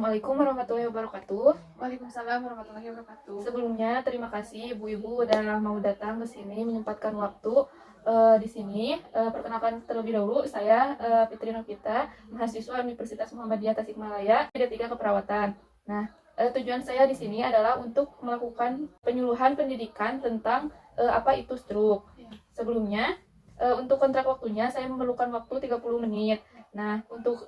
Assalamualaikum warahmatullahi wabarakatuh. Waalaikumsalam warahmatullahi wabarakatuh. Sebelumnya terima kasih ibu-ibu udah mau datang ke sini menyempatkan waktu di sini. Perkenalkan terlebih dahulu saya Fitri Novita, mahasiswa Universitas Muhammadiyah Tasikmalaya, D3 Keperawatan. Nah, tujuan saya di sini adalah untuk melakukan penyuluhan pendidikan tentang apa itu stroke. Sebelumnya untuk kontrak waktunya saya memerlukan waktu 30 menit. Nah, untuk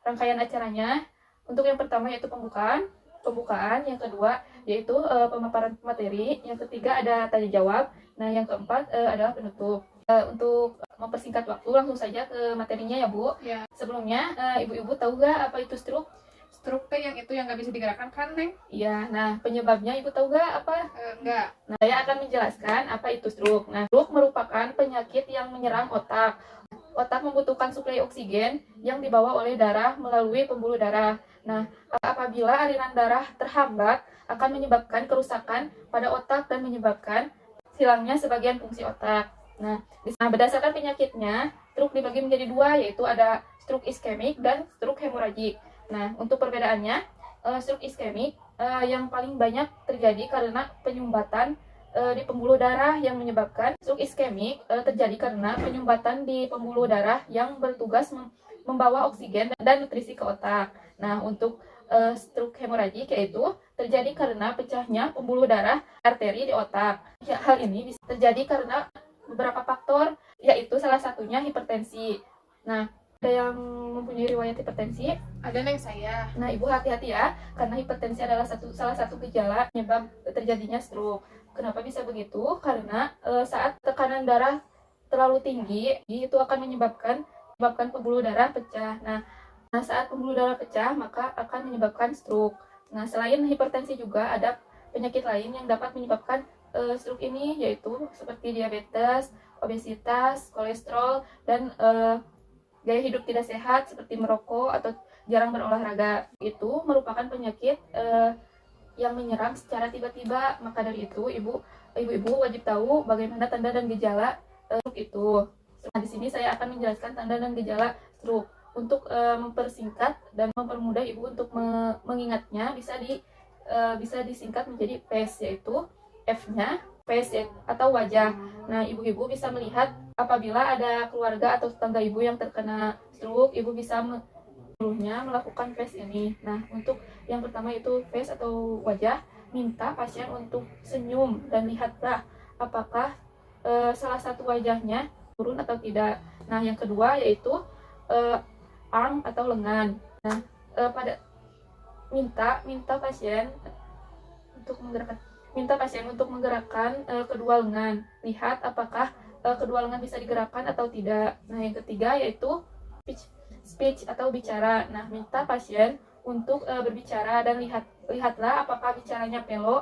rangkaian acaranya, untuk yang pertama yaitu pembukaan, yang kedua yaitu pemaparan materi, yang ketiga ada tanya jawab, nah yang keempat adalah penutup. Untuk mempersingkat waktu langsung saja ke materinya ya Bu. Ya. Sebelumnya ibu-ibu tahu gak apa itu stroke? Stroke yang itu yang nggak bisa digerakkan kan, Neng? Iya, nah penyebabnya ibu tahu gak apa? Enggak. Nah, saya akan menjelaskan apa itu stroke. Nah, stroke merupakan penyakit yang menyerang otak. Otak membutuhkan suplai oksigen yang dibawa oleh darah melalui pembuluh darah. Nah, apabila aliran darah terhambat akan menyebabkan kerusakan pada otak dan menyebabkan hilangnya sebagian fungsi otak. Nah, berdasarkan penyakitnya, stroke dibagi menjadi dua, yaitu ada stroke iskemik dan stroke hemoragik. Nah, untuk perbedaannya, stroke iskemik yang paling banyak terjadi karena penyumbatan di pembuluh darah yang menyebabkan. Stroke iskemik terjadi karena penyumbatan di pembuluh darah yang bertugas membawa oksigen dan nutrisi ke otak. Nah, untuk stroke hemoragik yaitu terjadi karena pecahnya pembuluh darah arteri di otak. Ya, hal ini bisa terjadi karena beberapa faktor, yaitu salah satunya hipertensi. Nah, ada yang mempunyai riwayat hipertensi? Ada, Neng, saya. Nah, ibu hati-hati ya, karena hipertensi adalah salah satu gejala penyebab terjadinya stroke. Kenapa bisa begitu? Karena saat tekanan darah terlalu tinggi, itu akan menyebabkan pembuluh darah pecah. Nah, saat pembuluh darah pecah, maka akan menyebabkan stroke. Nah, selain hipertensi juga ada penyakit lain yang dapat menyebabkan stroke ini, yaitu seperti diabetes, obesitas, kolesterol, dan gaya hidup tidak sehat seperti merokok atau jarang berolahraga. Itu merupakan penyakit yang menyerang secara tiba-tiba. Maka dari itu ibu-ibu wajib tahu bagaimana tanda dan gejala stroke itu. Nah, di sini saya akan menjelaskan tanda dan gejala stroke. Untuk mempersingkat dan mempermudah ibu untuk mengingatnya, bisa disingkat menjadi face, yaitu F-nya face atau wajah. Nah, ibu-ibu bisa melihat apabila ada keluarga atau tetangga ibu yang terkena stroke, ibu bisa melakukan face ini. Nah, untuk yang pertama itu face atau wajah, minta pasien untuk senyum dan lihatlah apakah salah satu wajahnya turun atau tidak. Nah, yang kedua yaitu arm atau lengan. Nah, minta pasien untuk menggerakkan kedua lengan. Lihat apakah kedua lengan bisa digerakkan atau tidak. Nah, yang ketiga yaitu speech atau bicara. Nah, minta pasien untuk berbicara dan lihatlah apakah bicaranya pelo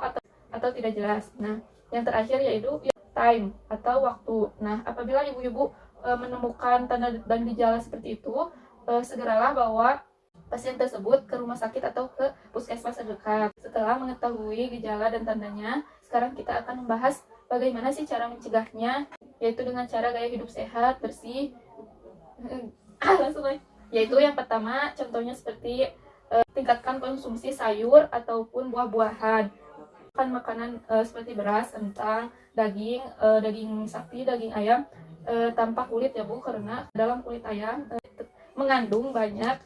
atau tidak jelas. Nah, yang terakhir yaitu time atau waktu. Nah, apabila ibu-ibu menemukan tanda dan gejala seperti itu, segeralah bawa pasien tersebut ke rumah sakit atau ke puskesmas terdekat. Setelah mengetahui gejala dan tandanya, sekarang kita akan membahas bagaimana sih cara mencegahnya, yaitu dengan cara gaya hidup sehat, bersih. Langsung aja. Yaitu yang pertama, contohnya seperti tingkatkan konsumsi sayur ataupun buah-buahan. Makan makanan seperti beras, kentang, daging sapi, daging ayam tanpa kulit ya Bu, karena dalam kulit ayam mengandung banyak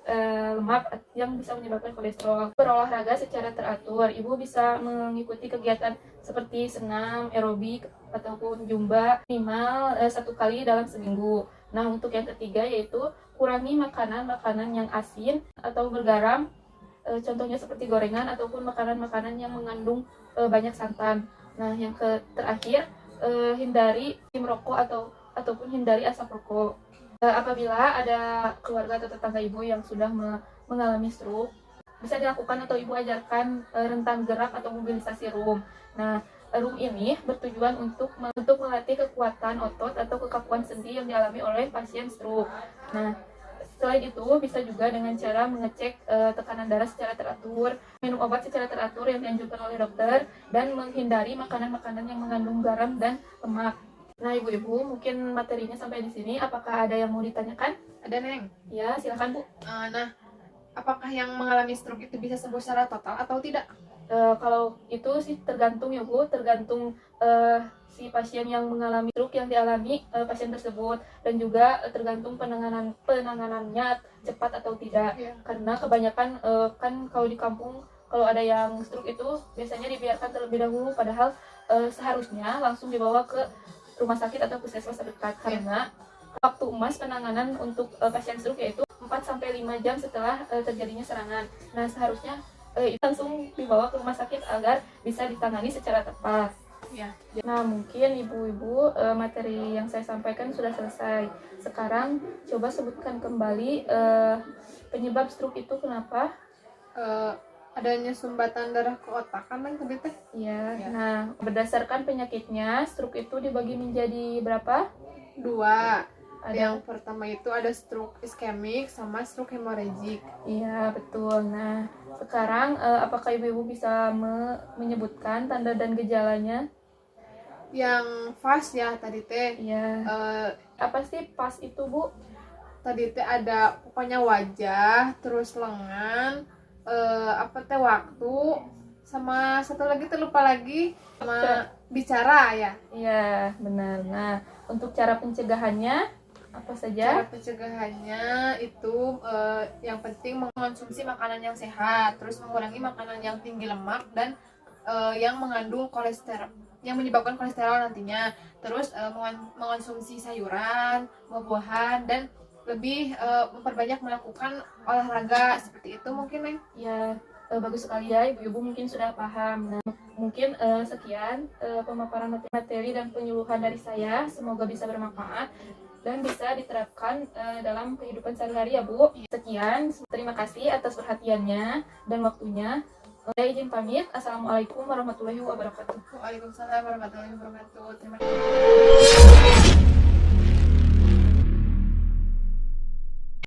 lemak yang bisa menyebabkan kolesterol. Berolahraga secara teratur. Ibu bisa mengikuti kegiatan seperti senam, aerobik, ataupun zumba minimal 1 kali dalam seminggu. Nah, untuk yang ketiga yaitu kurangi makanan-makanan yang asin atau bergaram, contohnya seperti gorengan ataupun makanan-makanan yang mengandung banyak santan. Nah, yang terakhir hindari merokok ataupun hindari asap rokok. Apabila ada keluarga atau tetangga ibu yang sudah mengalami stroke, bisa dilakukan atau ibu ajarkan rentang gerak atau mobilisasi room. Nah, room ini bertujuan untuk melatih kekuatan otot atau kekakuan sendi yang dialami oleh pasien stroke. Nah, selain itu bisa juga dengan cara mengecek tekanan darah secara teratur, minum obat secara teratur yang dianjurkan oleh dokter, dan menghindari makanan-makanan yang mengandung garam dan lemak. Nah, ibu-ibu, mungkin materinya sampai di sini. Apakah ada yang mau ditanyakan? Ada, Neng. Ya, silakan Bu. Nah, apakah yang mengalami stroke itu bisa sembuh secara total atau tidak? Kalau itu sih tergantung ya Bu, tergantung si pasien yang mengalami stroke yang dialami pasien tersebut, dan juga tergantung penanganannya cepat atau tidak. Iya. Karena kebanyakan kan kalau di kampung kalau ada yang stroke itu biasanya dibiarkan terlebih dahulu, padahal seharusnya langsung dibawa ke rumah sakit atau puskesmas terdekat, karena waktu emas penanganan untuk pasien stroke yaitu 4-5 jam setelah terjadinya serangan. Nah, seharusnya itu langsung dibawa ke rumah sakit agar bisa ditangani secara tepat. Ya. Nah, mungkin ibu-ibu materi yang saya sampaikan sudah selesai. Sekarang coba sebutkan kembali penyebab stroke itu kenapa? Adanya sumbatan darah ke otak kan tadi teh? Ya. Ya. Nah, berdasarkan penyakitnya, stroke itu dibagi menjadi berapa? 2. Ada. Yang pertama itu ada stroke iskemik sama stroke hemorrhagic. Iya, betul. Nah, sekarang apakah ibu-ibu bisa menyebutkan tanda dan gejalanya? Yang fast ya tadi teh. Iya. Apa sih pas itu, Bu? Tadi teh ada pokoknya wajah, terus lengan, waktu, sama satu lagi lupa lagi, sama bicara ya. Iya, benar. Nah, untuk cara pencegahannya apa saja? Cara pencegahannya itu yang penting mengonsumsi makanan yang sehat, terus mengurangi makanan yang tinggi lemak dan yang mengandung kolesterol, yang menyebabkan kolesterol nantinya. Terus mengonsumsi sayuran, buah-buahan, dan lebih memperbanyak melakukan olahraga seperti itu mungkin, Neng. Ya, bagus sekali ya, ibu-ibu mungkin sudah paham. Nah, mungkin sekian pemaparan materi dan penyuluhan dari saya. Semoga bisa bermanfaat dan bisa diterapkan dalam kehidupan sehari-hari ya, Bu. Sekian, terima kasih atas perhatiannya dan waktunya. Saya izin pamit. Assalamualaikum warahmatullahi wabarakatuh. Waalaikumsalam warahmatullahi wabarakatuh. Terima kasih.